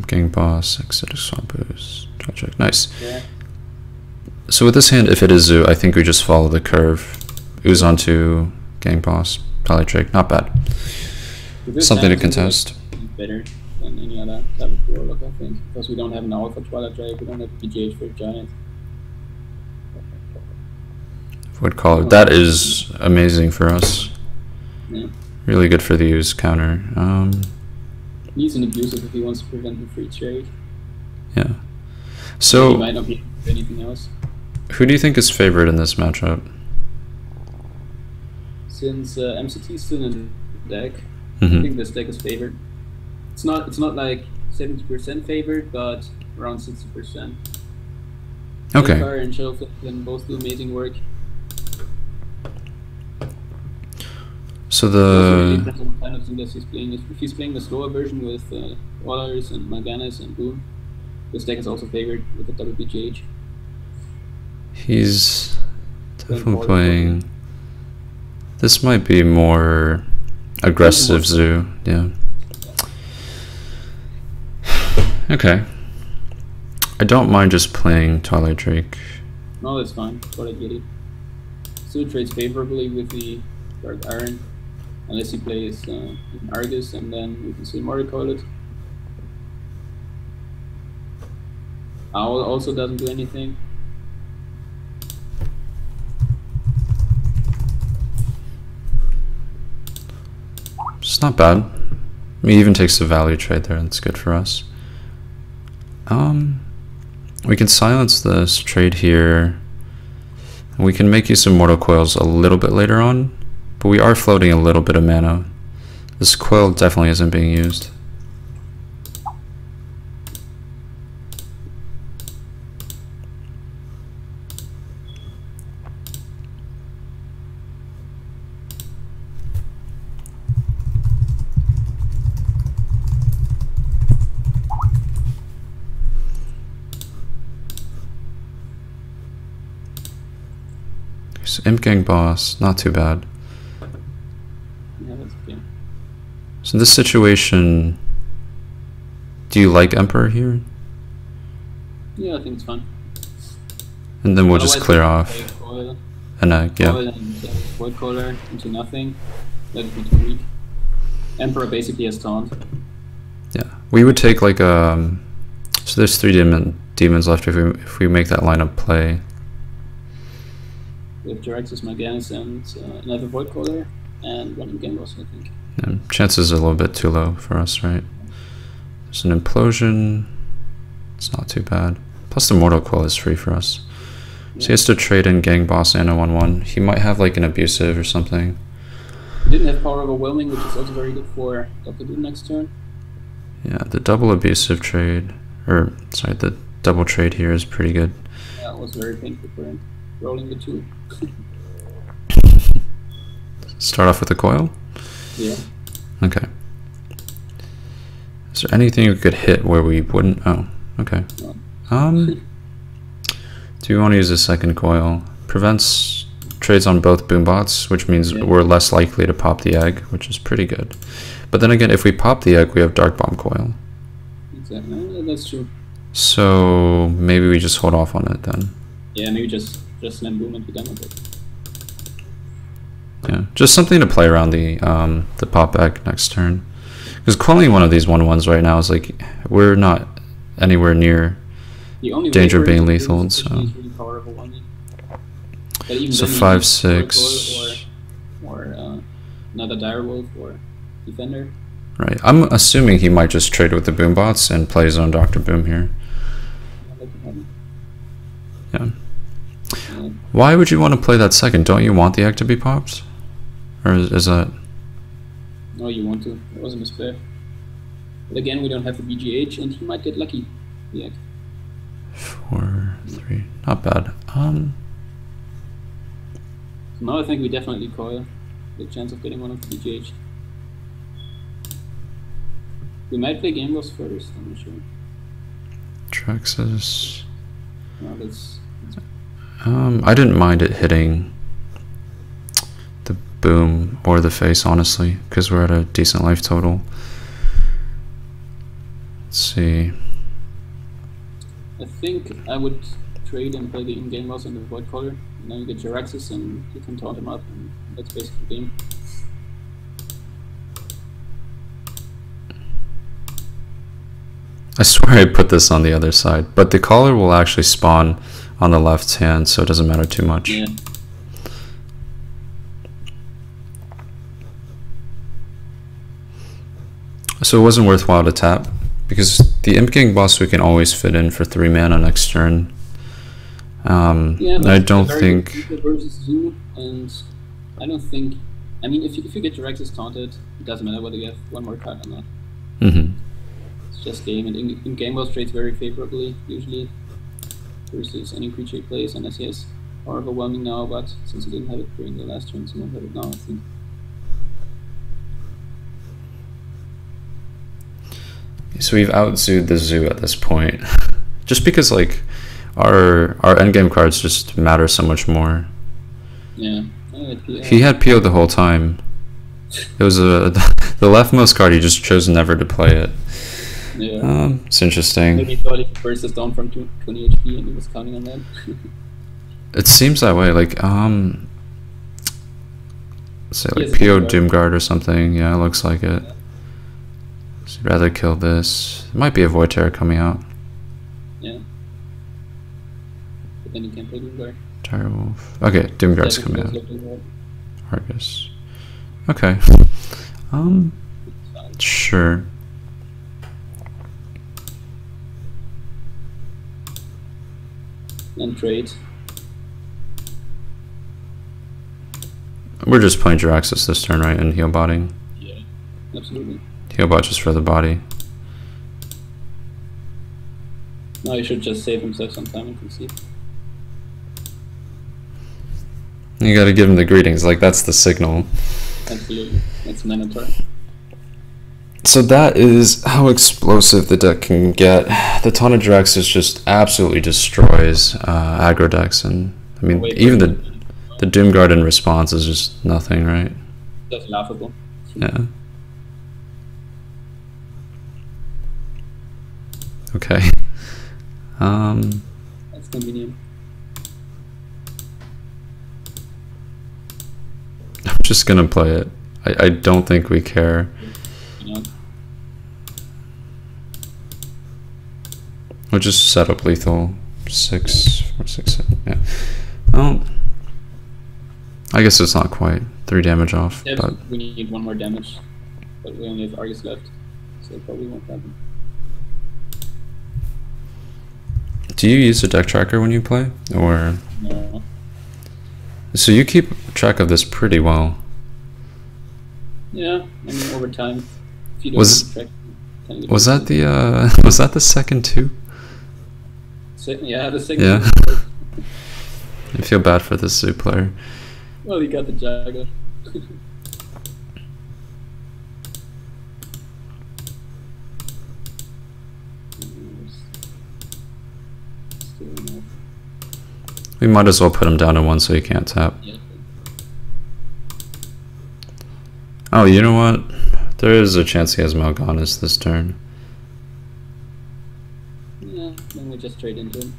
Gang boss, exit swamp boost, check. Nice. Yeah. So with this hand, if it is Zoo, I think we just follow the curve. Ooze onto gang boss, Polytrick, not bad. Something to contest. Better than any other type of warlock, I think, because we don't have an owl for Twilight Drake, we don't have PGH for Giant. Void Caller, that is amazing for us. Yeah. Really good for the use counter. He's an abusive if he wants to prevent the free trade. Yeah. So he might not be able to do anything else. Who do you think is favored in this matchup? Since MCT is still in the deck, I Mm-hmm. think this deck is favored. It's not like 70% favored, but around 60%. Okay. Fire and Shellflip can both do amazing work. So Also really the depends on what kind of Zindas he's playing. If he's playing the slower version with Wallers and Malganas and Boom, this deck is also favored with the double BGH. he's definitely playing. This might be more aggressive Zoo. Yeah. Okay. I don't mind just playing Twilight Drake. No, that's fine. What I get it. Still trades favorably with the Dark Iron, unless he plays Argus, and then we can still Moricoil it. Owl also doesn't do anything. It's not bad. He even takes the value trade there, that's good for us. We can silence this trade here. We can make use of Mortal Coils a little bit later on, but we are floating a little bit of mana. This coil definitely isn't being used. So Imp Gang boss, not too bad. Yeah, that's okay. So in this situation, do you like Emperor here? Yeah, I think it's fine. And then we'll just Otherwise, clear we off play Coil, an egg, yeah. Coil and Void Caller into nothing. Let it be too weak. Emperor basically has taunt. Yeah, we would take like so there's 3 demons left if we make that lineup play. We have Jiraxis, Malganis, and another Void Caller, and one Game Boss, I think. And chances are a little bit too low for us, right? There's an implosion. It's not too bad. Plus the Mortal Coil is free for us. Yeah. So he has to trade in Gang Boss and a 1/1. He might have like an abusive or something. He didn't have Power Overwhelming, which is also very good for Dr. Doom next turn. Yeah, the double abusive trade, or sorry, the double trade here is pretty good. Yeah, it was very painful for him. Rolling the 2. Start off with a coil? Yeah. Okay. Is there anything we could hit where we wouldn't? Oh, okay. No. Do we want to use a second coil? Prevents trades on both boombots, which means Yeah. we're less likely to pop the egg, which is pretty good. But then again, if we pop the egg, we have Dark Bomb coil. Exactly. That's true. So maybe we just hold off on it then. Yeah, maybe just slam Boom and be done with it. Yeah, just something to play around the pop egg next turn. Because calling one of these 1/1s right now is like, we're not anywhere near The only danger way of being for it to lethal, lose so. is really powerful one. But even So then you 5, need 6. or another direwolf or defender. Right. I'm assuming he might just trade with the boombots and play his own Dr. Boom here. Yeah. Why would you want to play that second? Don't you want the egg to be popped? Or is that... No, you want to. It was a misplay. But again, we don't have the BGH, and he might get lucky. The egg. 4, 3. Not bad. Now I think we definitely call the chance of getting one of the BGH. We might play game loss first, I'm not sure. Traxxas. No, that's I didn't mind it hitting the boom or the face, honestly, because we're at a decent life total. Let's see. I think I would trade and play the in-game loss and the void collar. And then you get your axis and you can taunt him up, and that's basically the game. I swear I put this on the other side, but the collar will actually spawn on the left hand, so it doesn't matter too much. Yeah. So it wasn't worthwhile to tap, because the Imp Gang boss we can always fit in for 3 mana next turn. Yeah, I don't think... versus Zoo, and I don't think... I mean, if you get your axis taunted, it doesn't matter whether you have one more card or not. Mm-hmm. It's just game, and in-game loss trades very favorably, usually, versus any creature he plays, unless he has Power Overwhelming now, but since he didn't have it during the last turn, he won't have it now, I think. So we've outzooed the Zoo at this point. Just because, like, our endgame cards just matter so much more. Yeah. He had PO the whole time. It was the leftmost card, he just chose never to play it. Yeah. It's interesting. Maybe he thought he could burst us down from 20 HP and he was counting on that. It seems that way, like, say like PO Doomguard or something, yeah, it looks like it. So I'd rather kill this. It might be a Void Terror coming out. Yeah. But then you can't play Doomguard. Direwolf. Okay, Doomguard's coming out. Argus. Okay. Sure. And trade. We're just playing Jiraxxus this turn, right? And heal botting. Yeah, absolutely. Heal bot just for the body. No, he should just save himself some time and concede. You gotta give him the greetings, like that's the signal. Absolutely, that's mandatory. So that is how explosive the deck can get. The Taunt Jiraxxus just absolutely destroys aggro decks, and I mean even the Doomguard in response is just nothing, right? That's laughable. Yeah. Okay. That's convenient. I'm just gonna play it. I don't think we care. Yeah. We'll just set up lethal 6, 4, 6, 7. Yeah. Well, I guess it's not quite 3 damage off. Yeah, but we need 1 more damage, but we only have Argus left, so it probably won't happen. do you use a deck tracker when you play, or? No. So you keep track of this pretty well. Yeah, I mean over time. If you don't Was that the was that the second 2? Yeah, the second. Yeah. I feel bad for the Zoo player. Well, he got the Jagger. We might as well put him down to 1 so he can't tap. Yeah. Oh, you know what? There is a chance he has Mal'Ganis this turn. Yeah, then we just trade into him.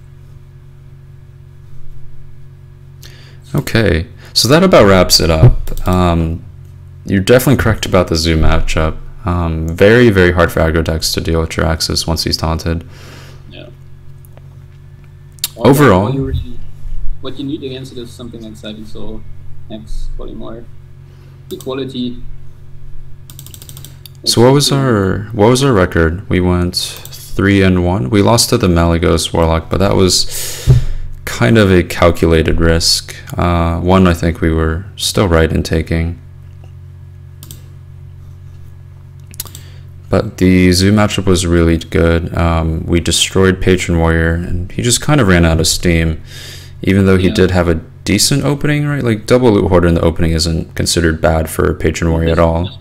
Okay, so that about wraps it up. You're definitely correct about the Zoo matchup. Very, very hard for aggro decks to deal with Jiraxis once he's taunted. Yeah. Overall, what you need against it is something like Sighting Soul, X, Polymorph, Equality. so what was our record? We went 3-1. We lost to the Malygos Warlock, but that was kind of a calculated risk. One I think we were still right in taking. But the Zoo matchup was really good. We destroyed Patron Warrior, and he just kind of ran out of steam, even though he did have a decent opening, right? Like double Loot Hoarder in the opening isn't considered bad for Patron Warrior at all.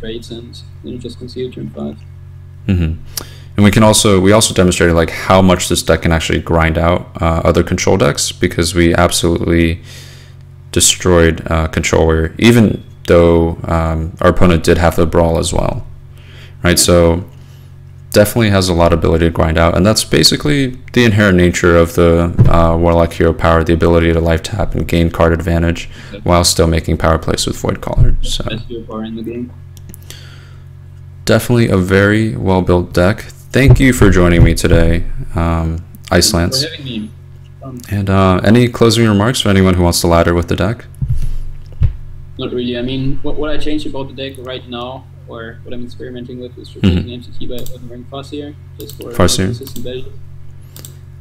Trades and then you just concede turn 5. And we also demonstrated like how much this deck can actually grind out other control decks, because we absolutely destroyed Control Warrior, even though our opponent did have the Brawl as well, right? So definitely has a lot of ability to grind out, and that's basically the inherent nature of the Warlock hero power, the ability to life tap and gain card advantage while still making power plays with Void Caller. So best hero power in the game. Definitely a very well-built deck. Thank you for joining me today, Eyecelance. For having me. And any closing remarks for anyone who wants to ladder with the deck? Not really. I mean, what I changed about the deck right now, or what I'm experimenting with, is replacing MTT by Elden Ring Farseer, just for consistent value.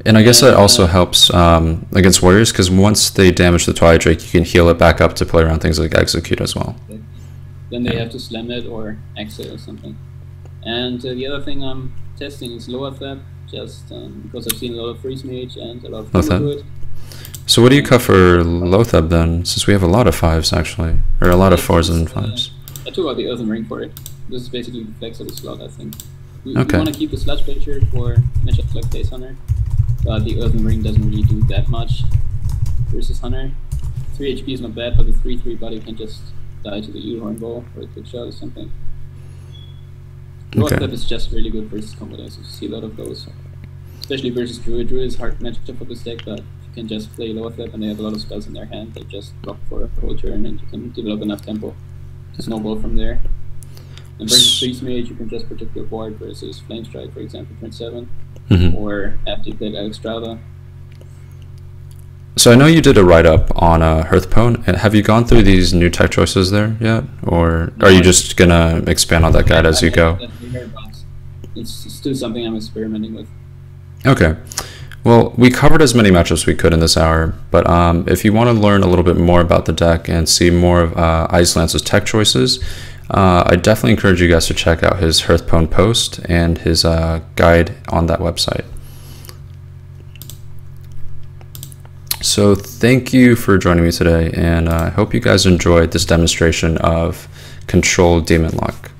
And I guess that also helps against Warriors, because once they damage the Twilight Drake, you can heal it back up to play around things like Execute as well. Then they have to slam it or exit or something. And the other thing I'm testing is lower flap, just because I've seen a lot of Freeze Mage and a lot of people do it. So what do you cut for Lothab then, since we have a lot of 5s actually, or a lot of 4s and 5s? I took out the Earthen Ring for it. This is basically the flex of the slot, I think. We want to keep the Sludge Pitcher for matchups like Face Hunter, but the Earthen Ring doesn't really do that much versus Hunter. 3 HP is not bad, but the 3/3 body can just die to the Eelhorn Bow or a quick shot or something. Lothab is just really good versus combos. You see a lot of those, especially versus Druid. Druid is hard matchup for this deck, but you can just play Lothab and they have a lot of spells in their hand that just block for a whole turn, and you can develop enough tempo to snowball from there. And versus Freeze Mage, you can just protect your board versus Flame Strike, for example, turn 7, or after you played Alexstrada. So I know you did a write-up on Hearthpwn. Have you gone through these new tech choices there yet? Or are you just going to expand on that guide as you go? It's still something I'm experimenting with. Okay. Well, we covered as many matchups we could in this hour, but if you want to learn a little bit more about the deck and see more of Eyecelance's tech choices, I definitely encourage you guys to check out his Hearthpwn post and his guide on that website. So thank you for joining me today, and I hope you guys enjoyed this demonstration of Control Demonlock.